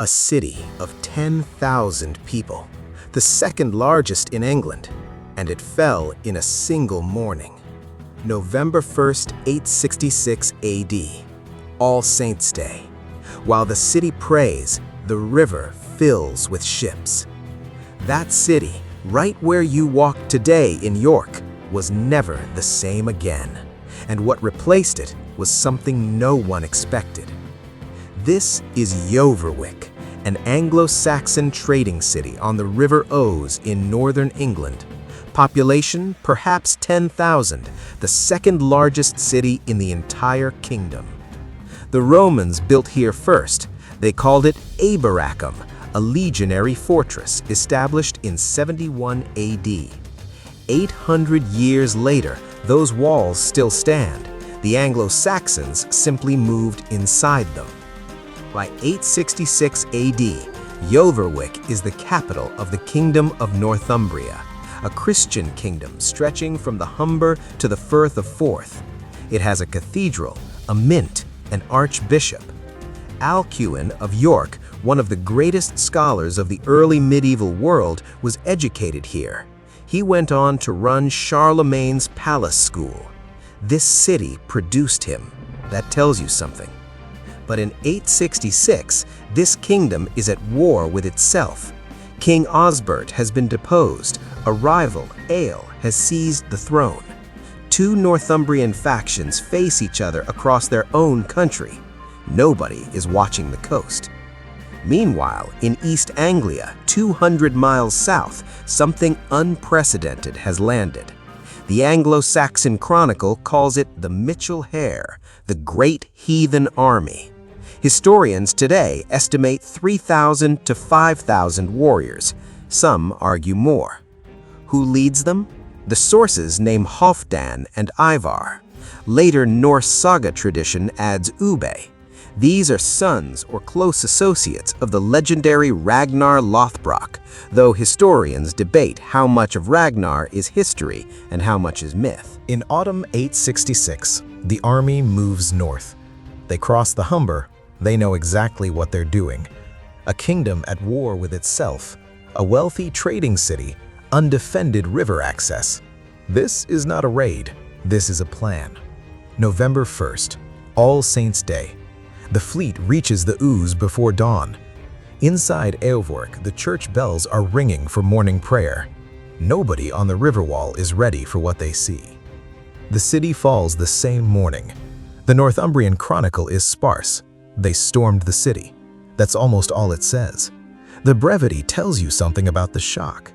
a city of 10,000 people, the second largest in England, and it fell in a single morning. November 1st, 866 AD, All Saints' Day. While the city prays, the river fills with ships. That city, right where you walk today in York, was never the same again, and what replaced it was something no one expected. This is Jórvík, an Anglo-Saxon trading city on the River Ouse in northern England. Population, perhaps 10,000, the second largest city in the entire kingdom. The Romans built here first. They called it Aberacum, a legionary fortress established in 71 AD. 800 years later, those walls still stand. The Anglo-Saxons simply moved inside them. By 866 AD, Jórvík is the capital of the Kingdom of Northumbria, a Christian kingdom stretching from the Humber to the Firth of Forth. It has a cathedral, a mint, an archbishop. Alcuin of York, one of the greatest scholars of the early medieval world, was educated here. He went on to run Charlemagne's palace school. This city produced him. That tells you something. But in 866, this kingdom is at war with itself. King Osbert has been deposed. A rival, Eol, has seized the throne. Two Northumbrian factions face each other across their own country. Nobody is watching the coast. Meanwhile, in East Anglia, 200 miles south, something unprecedented has landed. The Anglo-Saxon Chronicle calls it the Mitchell Hare, the Great Heathen Army. Historians today estimate 3,000 to 5,000 warriors. Some argue more. Who leads them? The sources name Halfdan and Ivar. Later Norse saga tradition adds Ubbe. These are sons or close associates of the legendary Ragnar Lothbrok, though historians debate how much of Ragnar is history and how much is myth. In autumn 866, the army moves north. They cross the Humber. They know exactly what they're doing. A kingdom at war with itself, a wealthy trading city, undefended river access. This is not a raid. This is a plan. November 1st, All Saints' Day. The fleet reaches the Ouse before dawn. Inside Jórvík, the church bells are ringing for morning prayer. Nobody on the river wall is ready for what they see. The city falls the same morning. The Northumbrian Chronicle is sparse. They stormed the city. That's almost all it says. The brevity tells you something about the shock.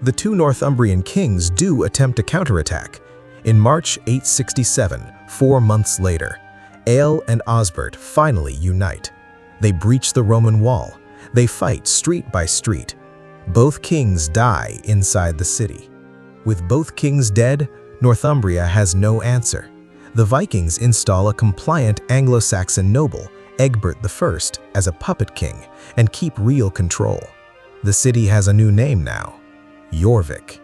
The two Northumbrian kings do attempt a counterattack. In March 867, 4 months later, Eol and Osbert finally unite. They breach the Roman wall. They fight street by street. Both kings die inside the city. With both kings dead, Northumbria has no answer. The Vikings install a compliant Anglo-Saxon noble, Egbert I, as a puppet king and keep real control. The city has a new name now, Jorvik.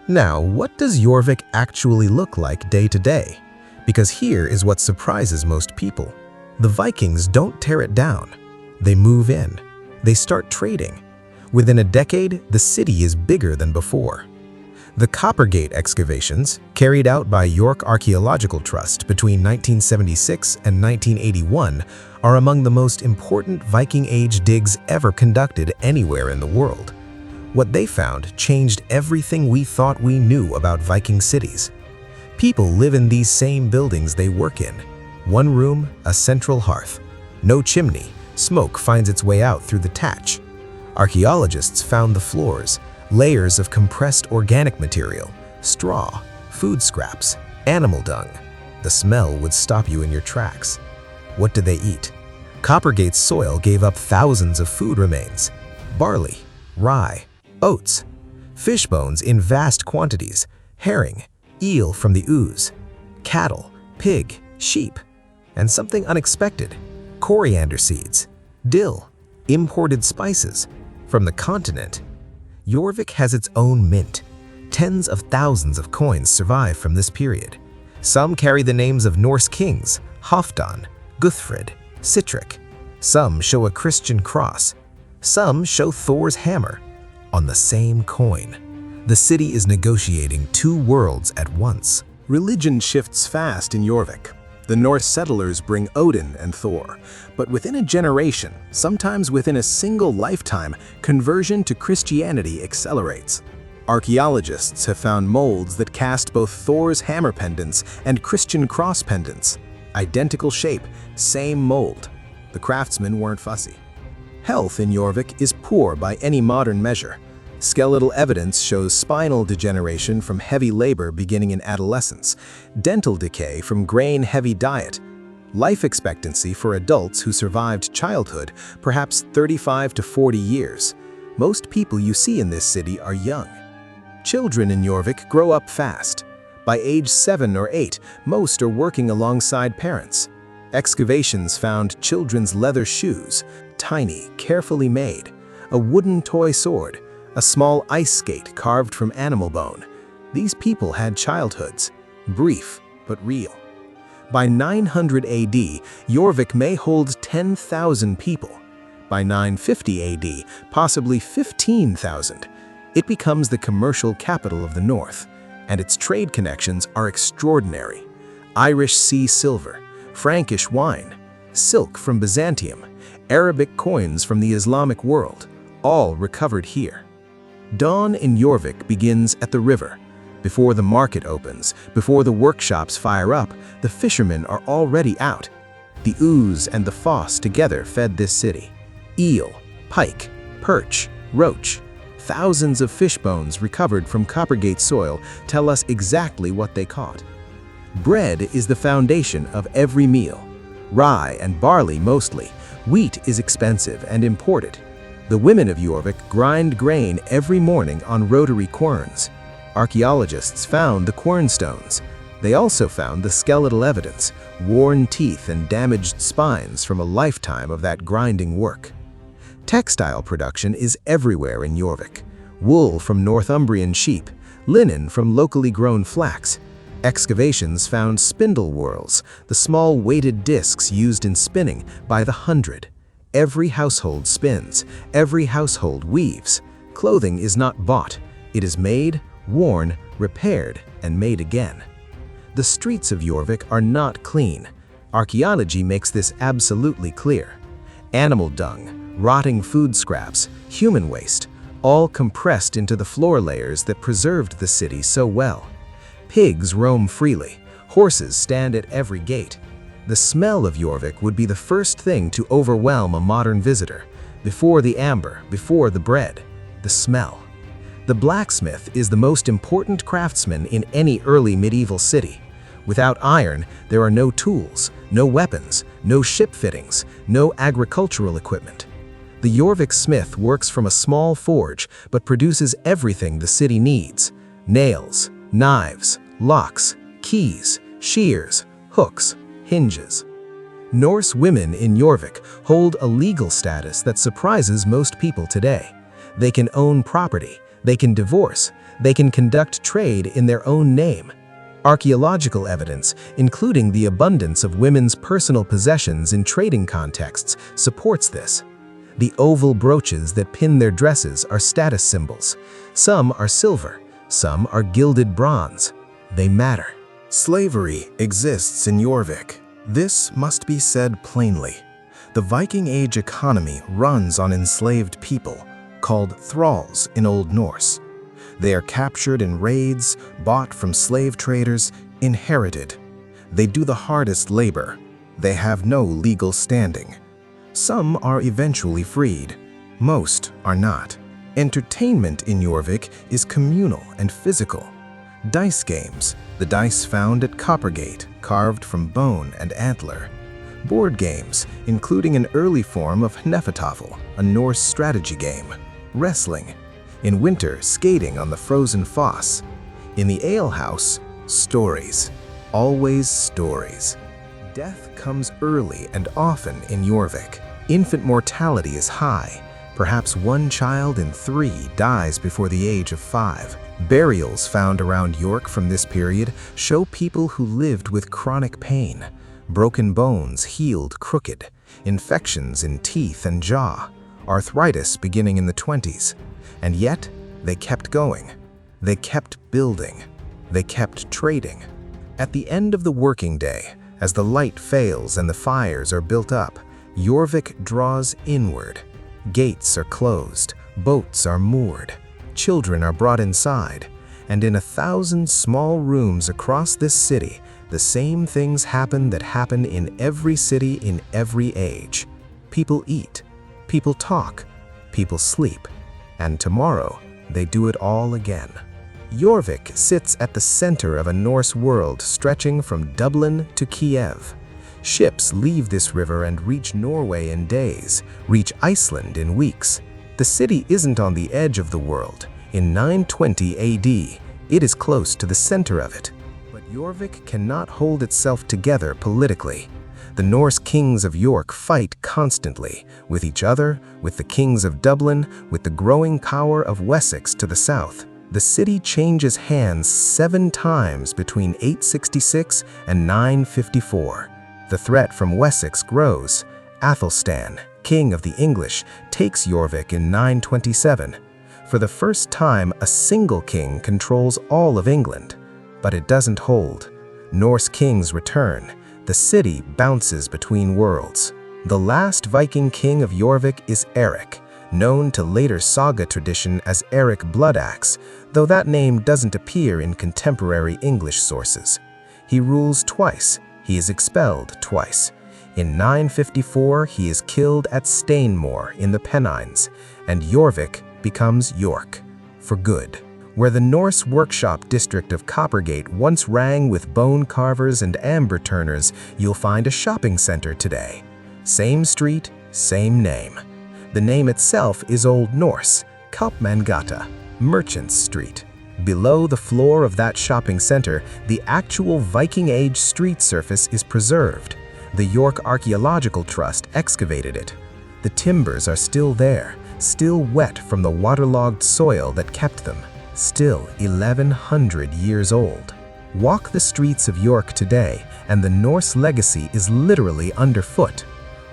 Now, what does Jorvik actually look like day to day? Because here is what surprises most people. The Vikings don't tear it down. They move in. They start trading. Within a decade, the city is bigger than before. The Coppergate excavations, carried out by York Archaeological Trust between 1976 and 1981, are among the most important Viking Age digs ever conducted anywhere in the world. What they found changed everything we thought we knew about Viking cities. People live in these same buildings they work in. One room, a central hearth. No chimney. Smoke finds its way out through the thatch. Archaeologists found the floors, layers of compressed organic material, straw, food scraps, animal dung. The smell would stop you in your tracks. What did they eat? Coppergate's soil gave up thousands of food remains. Barley, rye, oats, fish bones in vast quantities, herring, eel from the Ouse, cattle, pig, sheep, and something unexpected, coriander seeds, dill, imported spices from the continent. Jórvík has its own mint. Tens of thousands of coins survive from this period. Some carry the names of Norse kings, Halfdan, Guthfrid, Sihtric. Some show a Christian cross. Some show Thor's hammer. On the same coin, the city is negotiating two worlds at once. Religion shifts fast in Jórvík. The Norse settlers bring Odin and Thor, but within a generation, sometimes within a single lifetime, conversion to Christianity accelerates. Archaeologists have found molds that cast both Thor's hammer pendants and Christian cross pendants. Identical shape, same mold. The craftsmen weren't fussy. Health in Jórvík is poor by any modern measure. Skeletal evidence shows spinal degeneration from heavy labor beginning in adolescence, dental decay from grain-heavy diet. Life expectancy for adults who survived childhood, perhaps 35 to 40 years. Most people you see in this city are young. Children in Jórvík grow up fast. By age 7 or 8, most are working alongside parents. Excavations found children's leather shoes, tiny, carefully made, a wooden toy sword, a small ice skate carved from animal bone. These people had childhoods, brief but real. By 900 AD, Jórvík may hold 10,000 people. By 950 AD, possibly 15,000. It becomes the commercial capital of the north, and its trade connections are extraordinary. Irish sea silver, Frankish wine, silk from Byzantium, Arabic coins from the Islamic world, all recovered here. Dawn in Jórvík begins at the river. Before the market opens, before the workshops fire up, the fishermen are already out. The Ouse and the Foss together fed this city. Eel, pike, perch, roach. Thousands of fish bones recovered from Coppergate soil tell us exactly what they caught. Bread is the foundation of every meal. Rye and barley mostly. Wheat is expensive and imported. The women of Jórvík grind grain every morning on rotary querns. Archaeologists found the quern stones. They also found the skeletal evidence, worn teeth and damaged spines from a lifetime of that grinding work. Textile production is everywhere in Jórvík. Wool from Northumbrian sheep, linen from locally grown flax. Excavations found spindle whorls, the small weighted discs used in spinning, by the hundred. Every household spins, every household weaves. Clothing is not bought, it is made, worn, repaired, and made again. The streets of Jórvík are not clean. Archaeology makes this absolutely clear. Animal dung, rotting food scraps, human waste, all compressed into the floor layers that preserved the city so well. Pigs roam freely, horses stand at every gate. The smell of Jórvík would be the first thing to overwhelm a modern visitor. Before the amber, before the bread, the smell. The blacksmith is the most important craftsman in any early medieval city. Without iron, there are no tools, no weapons, no ship fittings, no agricultural equipment. The Jórvík smith works from a small forge but produces everything the city needs: nails, knives, locks, keys, shears, hooks, hinges. Norse women in Jórvík hold a legal status that surprises most people today. They can own property, they can divorce, they can conduct trade in their own name. Archaeological evidence, including the abundance of women's personal possessions in trading contexts, supports this. The oval brooches that pin their dresses are status symbols. Some are silver, some are gilded bronze. They matter. Slavery exists in Jórvík. This must be said plainly. The Viking Age economy runs on enslaved people, called thralls in Old Norse. They are captured in raids, bought from slave traders, inherited. They do the hardest labor. They have no legal standing. Some are eventually freed. Most are not. Entertainment in Jórvík is communal and physical. Dice games, the dice found at Coppergate, carved from bone and antler. Board games, including an early form of hnefatafl, a Norse strategy game. Wrestling. In winter, skating on the frozen foss. In the alehouse, stories. Always stories. Death comes early and often in Jórvík. Infant mortality is high. Perhaps 1 child in 3 dies before the age of 5. Burials found around York from this period show people who lived with chronic pain. Broken bones healed crooked, infections in teeth and jaw. arthritis beginning in the 20s. And yet, they kept going. They kept building. They kept trading. At the end of the working day, as the light fails and the fires are built up, Jorvik draws inward. Gates are closed, boats are moored, children are brought inside, and in 1,000 small rooms across this city, the same things happen that happen in every city in every age. People eat, people talk, people sleep, and tomorrow they do it all again. Jorvik sits at the center of a Norse world stretching from Dublin to Kiev. Ships leave this river and reach Norway in days, reach Iceland in weeks. The city isn't on the edge of the world. In 920 AD, it is close to the center of it. But Jorvik cannot hold itself together politically. The Norse kings of York fight constantly, with each other, with the kings of Dublin, with the growing power of Wessex to the south. The city changes hands 7 times between 866 and 954. The threat from Wessex grows. Athelstan, king of the English, takes Jorvik in 927. For the first time, a single king controls all of England. But it doesn't hold. Norse kings return. The city bounces between worlds. The last Viking king of Jorvik is Eric, known to later saga tradition as Eric Bloodaxe, though that name doesn't appear in contemporary English sources. He rules twice. He is expelled twice. In 954, he is killed at Stainmore in the Pennines, and Jorvik becomes York, for good. Where the Norse workshop district of Coppergate once rang with bone carvers and amber turners, you'll find a shopping center today. Same street, same name. The name itself is Old Norse, Kaupmangata, Merchants Street. Below the floor of that shopping center, the actual Viking Age street surface is preserved. The York Archaeological Trust excavated it. The timbers are still there, still wet from the waterlogged soil that kept them, still 1,100 years old. Walk the streets of York today, and the Norse legacy is literally underfoot.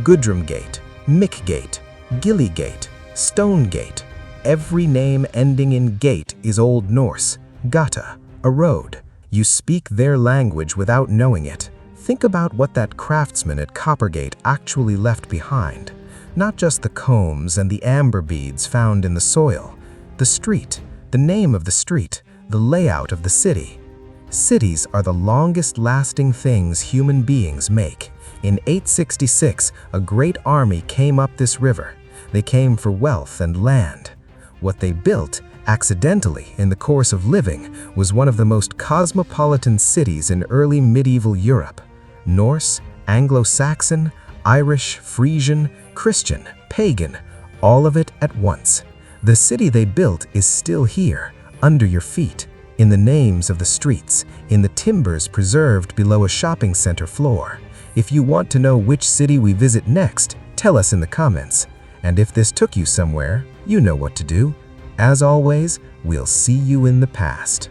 Gudrumgate, Mickgate, Gillygate, Stonegate. Every name ending in gate is Old Norse, gata, a road. You speak their language without knowing it. Think about what that craftsman at Coppergate actually left behind. Not just the combs and the amber beads found in the soil. The street, the name of the street, the layout of the city. Cities are the longest-lasting things human beings make. In 866, a great army came up this river. They came for wealth and land. What they built, accidentally in the course of living, was one of the most cosmopolitan cities in early medieval Europe. Norse, Anglo-Saxon, Irish, Frisian, Christian, pagan, all of it at once. The city they built is still here, under your feet, in the names of the streets, in the timbers preserved below a shopping center floor. If you want to know which city we visit next, tell us in the comments. And if this took you somewhere, you know what to do. As always, we'll see you in the past.